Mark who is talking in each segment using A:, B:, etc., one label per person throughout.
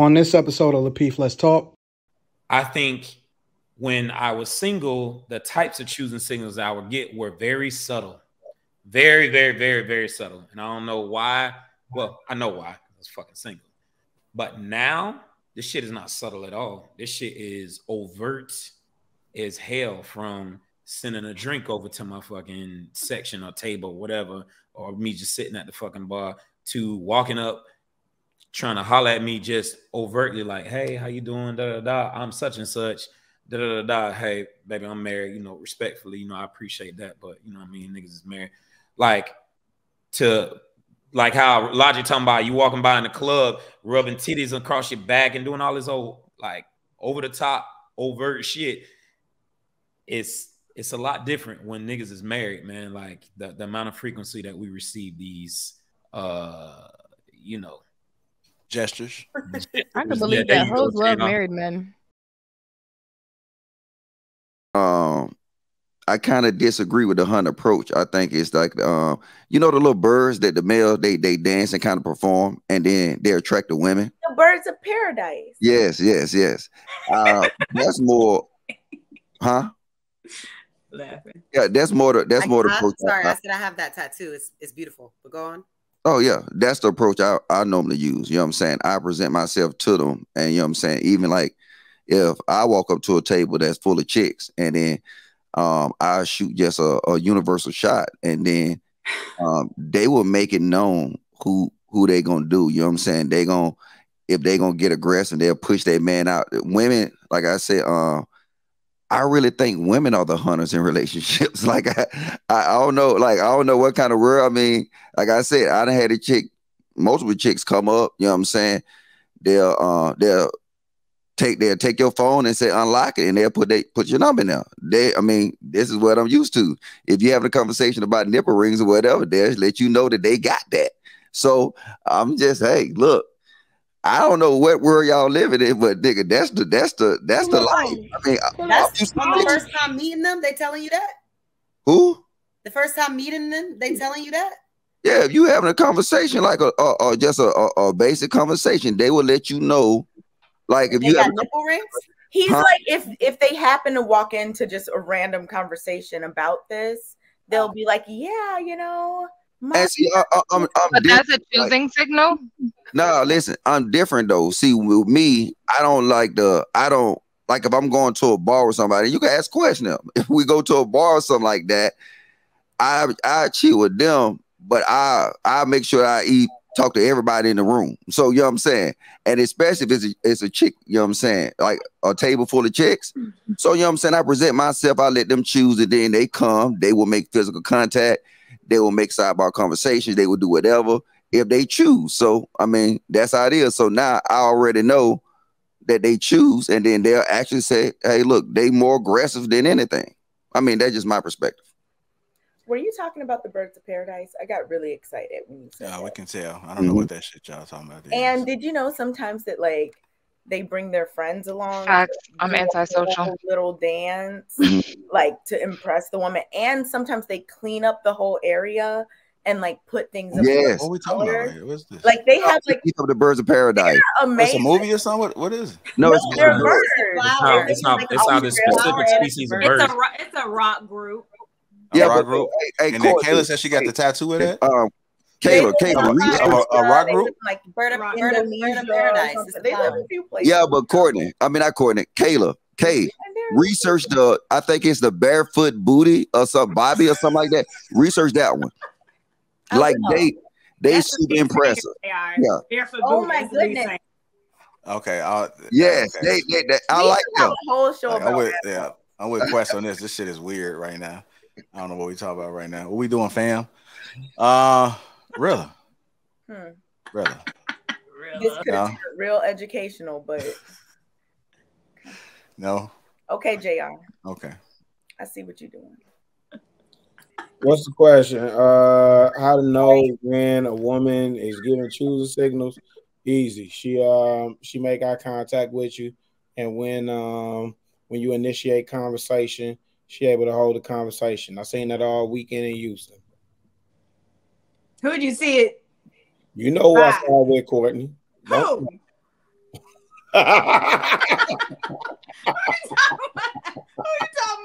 A: On this episode of Lapeef, Let's Talk.
B: I think when I was single, the types of choosing signals I would get were very subtle. Very, very, very, very subtle. And I don't know why. Well, I know why. I was fucking single. But now, this shit is not subtle at all. This shit is overt as hell, from sending a drink over to my fucking section or table, whatever, or me just sitting at the fucking bar, to walking up, trying to holler at me just overtly like, hey, how you doing? Da, da, da. I'm such and such. Da, da, da, da. Hey, baby, I'm married. You know, respectfully, you know, I appreciate that. But, you know what I mean? Niggas is married. Like, like how Logic talking about you walking by in the club, rubbing titties across your back and doing all this old, like, over the top, overt shit. It's a lot different when niggas is married, man. Like, the amount of frequency that we receive these, you know,
C: gestures.
D: I can believe that. Hoes love married men.
E: I kind of disagree with the hunt approach. I think it's like, you know, the little birds that the male they dance and kind of perform, and then they attract the women.
F: The birds of paradise.
E: Yes. That's more, huh?
F: Laughing.
E: Yeah, that's more the approach.
G: Sorry, I said I have that tattoo. It's beautiful. But go on.
E: Oh yeah, that's the approach I normally use. You know what I'm saying? I present myself to them, and you know what I'm saying. Even like if I walk up to a table that's full of chicks, and then I shoot just a universal shot, and then they will make it known who they gonna do. You know what I'm saying? If they gonna get aggressive, they'll push their man out. Women, like I said, I really think women are the hunters in relationships. Like I don't know, like I don't know what kind of world. I mean, like I said, I done had multiple chicks come up. You know what I'm saying? They'll take your phone and say unlock it, and they'll put your number in there. I mean, this is what I'm used to. If you're having a conversation about nipple rings or whatever, they'll let you know that they got that. So I'm just, hey, look. I don't know what world y'all living in, but nigga, that's the life. I mean,
G: that's the first time meeting them, they telling you that?
E: Who?
G: The first time meeting them, they telling you that?
E: Yeah, if you having a conversation like just a basic conversation, they will let you know. Like if you
F: got
E: have
F: nipple rings, he's like if they happen to walk into just a random conversation about this, they'll be like, yeah, you know.
E: And see, I'm
D: but that's a choosing signal.
E: No, listen, I'm different though. See, with me, I don't like if I'm going to a bar with somebody, you can ask questions. If we go to a bar or something like that, I chill with them, but I make sure talk to everybody in the room. So you know what I'm saying? And especially if it's a chick, you know what I'm saying? Like a table full of chicks. So you know what I'm saying? I present myself, I let them choose, and then they come, they will make physical contact. They will make sidebar conversations. They will do whatever if they choose. So, I mean, that's how it is. So now I already know that they choose, and then they'll actually say, hey, look, they more aggressive than anything. I mean, that's just my perspective.
F: Were you talking about the birds of paradise? I got really excited when you said that.
C: We can tell. I don't know what that shit y'all talking about.
F: And did you know sometimes that like they bring their friends along?
D: Facts. I'm antisocial.
F: Little dance, like to impress the woman, and sometimes they clean up the whole area and like put things.
E: Yes.
C: What are we talking about here? What's this?
F: Like they have like
E: the birds of paradise.
C: It's a movie or something. What is it?
E: No, it's
F: they're birds.
B: It's how this specific species of bird.
H: It's a rock group.
E: Yeah,
C: rock group.
E: Hey,
C: and then Kayla said she got the tattoo with it.
E: Kayla,
C: a rock group.
G: Like bird of paradise.
E: Yeah, but Kayla, research I think it's the barefoot booty or something, Bobby or something like that. Research that one. Like they super impressive.
H: Yeah. Barefoot
F: oh my goodness.
C: Okay.
E: Yes,
C: okay.
E: they I like them.
F: Whole show
C: I'm with Quest on this. This shit is weird right now. I don't know what we talk about right now. What we doing, fam? Really? Really?
F: This could have been real educational, but
C: no.
F: Okay, JR.
C: Okay.
F: I see what you're doing.
A: What's the question? How to know when a woman is giving choosing signals? Easy. She make eye contact with you, and when you initiate conversation, she able to hold a conversation. I seen that all weekend in Houston.
H: Who'd you see it?
A: You know who I saw with, Courtney.
H: Who? Who you talking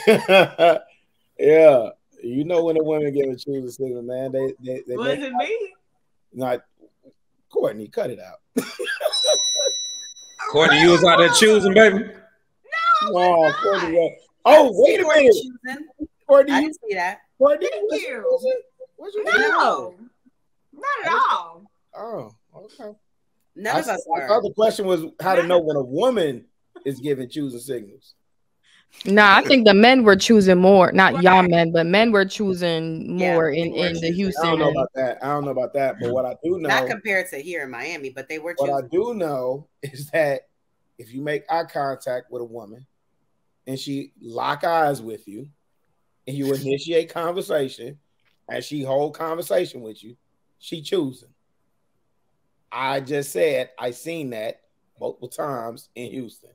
H: about?
A: Yeah, you know when a woman give a choosing signal, man. They
H: Was it me?
A: Not Courtney. Cut it out.
B: Courtney, you was out there choosing, baby.
A: No, Courtney. Oh, wait a minute. Courtney,
G: I didn't see that.
A: Courtney,
H: Thank you.
G: No,
H: not at all.
A: Oh, okay.
G: None of us
A: I
G: were.
A: thought the question was how to know when a woman is giving choosing signals.
D: Nah, I think the men were choosing more, not y'all men, but men were choosing more in the Houston.
A: I don't know about that. I don't know about that, but what I do know,
G: Not compared to here in Miami, but they were
A: what
G: choosing.
A: I do know is that if you make eye contact with a woman and she lock eyes with you and you initiate conversation and she hold conversation with you, she choosing. I just said I seen that multiple times in Houston.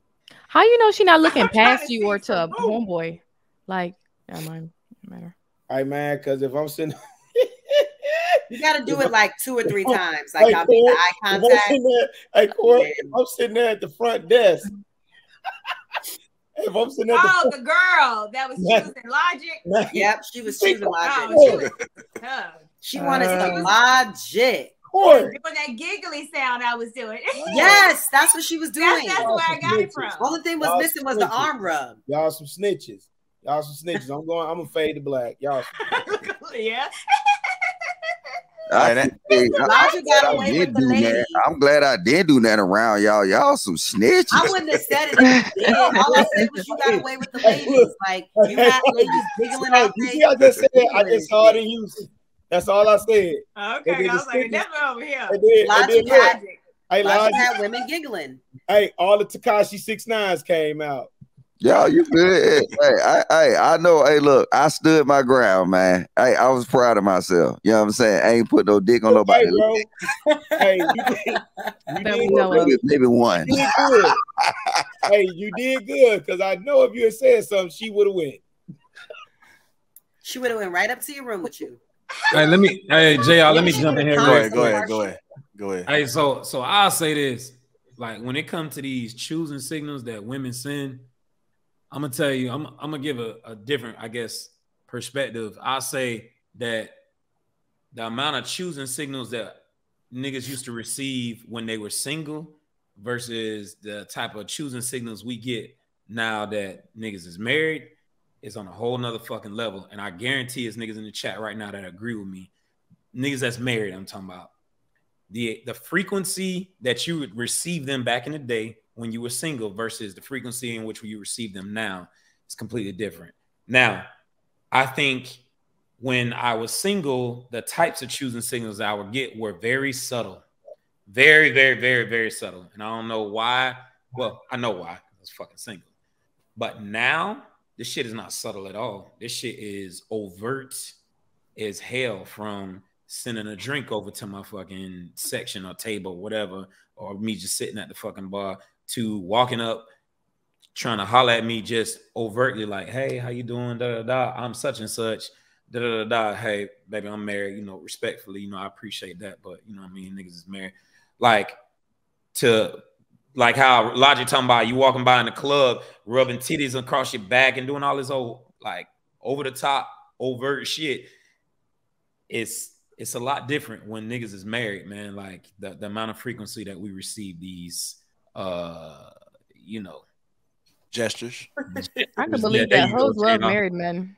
D: How you know she not looking past you or to a homeboy? Like, never mind. Matter.
A: Hey man, because if I'm sitting,
G: you got to do it like 2 or 3 times. Like I'll make the eye contact.
A: If I'm sitting there at the front desk. If I'm sitting at
H: the girl that was choosing logic.
G: Yep, she was choosing logic. She wanted some logic.
H: Doing that giggly sound I was doing.
G: Yes, that's what she was doing.
H: That's where I got it from.
G: Only thing was missing was the arm rub.
A: Y'all some snitches. Y'all some snitches. I'm gonna fade to black. Y'all.
H: Yeah.
G: Logic got away with the ladies.
E: I'm glad I didn't do that around y'all. Y'all some snitches.
G: I wouldn't have said it if you did. All I said was you got away with the ladies. Like you had ladies giggling out there.
A: I just said I just saw it in Houston. That's all I said.
H: Okay, I was like, that's over here.
G: Logic had women giggling.
A: Hey, all the Tekashi 6ix9ines came out.
E: Y'all, you good? Hey, I know. Hey, look, I stood my ground, man. Hey, I was proud of myself. You know what I'm saying? I ain't put no dick on nobody.
A: Hey, you did
E: maybe one.
A: You did good. Hey, you did good because I know if you had said something, she would have went.
G: She would have went right up to your room with you.
B: Hey, JR, let me jump in here.
C: Go ahead.
B: Hey, so I'll say this: like when it comes to these choosing signals that women send, I'm gonna tell you, I'm gonna give a different, I guess, perspective. I'll say that the amount of choosing signals that niggas used to receive when they were single versus the type of choosing signals we get now that niggas is married is on a whole nother fucking level. And I guarantee it's niggas in the chat right now that agree with me. Niggas that's married, I'm talking about. The frequency that you would receive them back in the day when you were single versus the frequency in which you receive them now is completely different. Now, I think when I was single, the types of choosing signals I would get were very subtle. Very, very, very, very subtle. And I don't know why. Well, I know why. I was fucking single. But now, this shit is not subtle at all. This shit is overt as hell, from sending a drink over to my fucking section or table, whatever, or me just sitting at the fucking bar, to walking up, trying to holler at me just overtly like, hey, how you doing? Da, da, da. I'm such and such. Da, da, da, da. Hey, baby, I'm married. You know, respectfully, you know, I appreciate that. But, you know what I mean? Niggas is married. Like how Logic talking about you walking by in the club, rubbing titties across your back and doing all this old, like, over the top, overt shit. It's a lot different when niggas is married, man. Like the amount of frequency that we receive these, you know,
C: gestures.
D: I can believe that hoes love married men.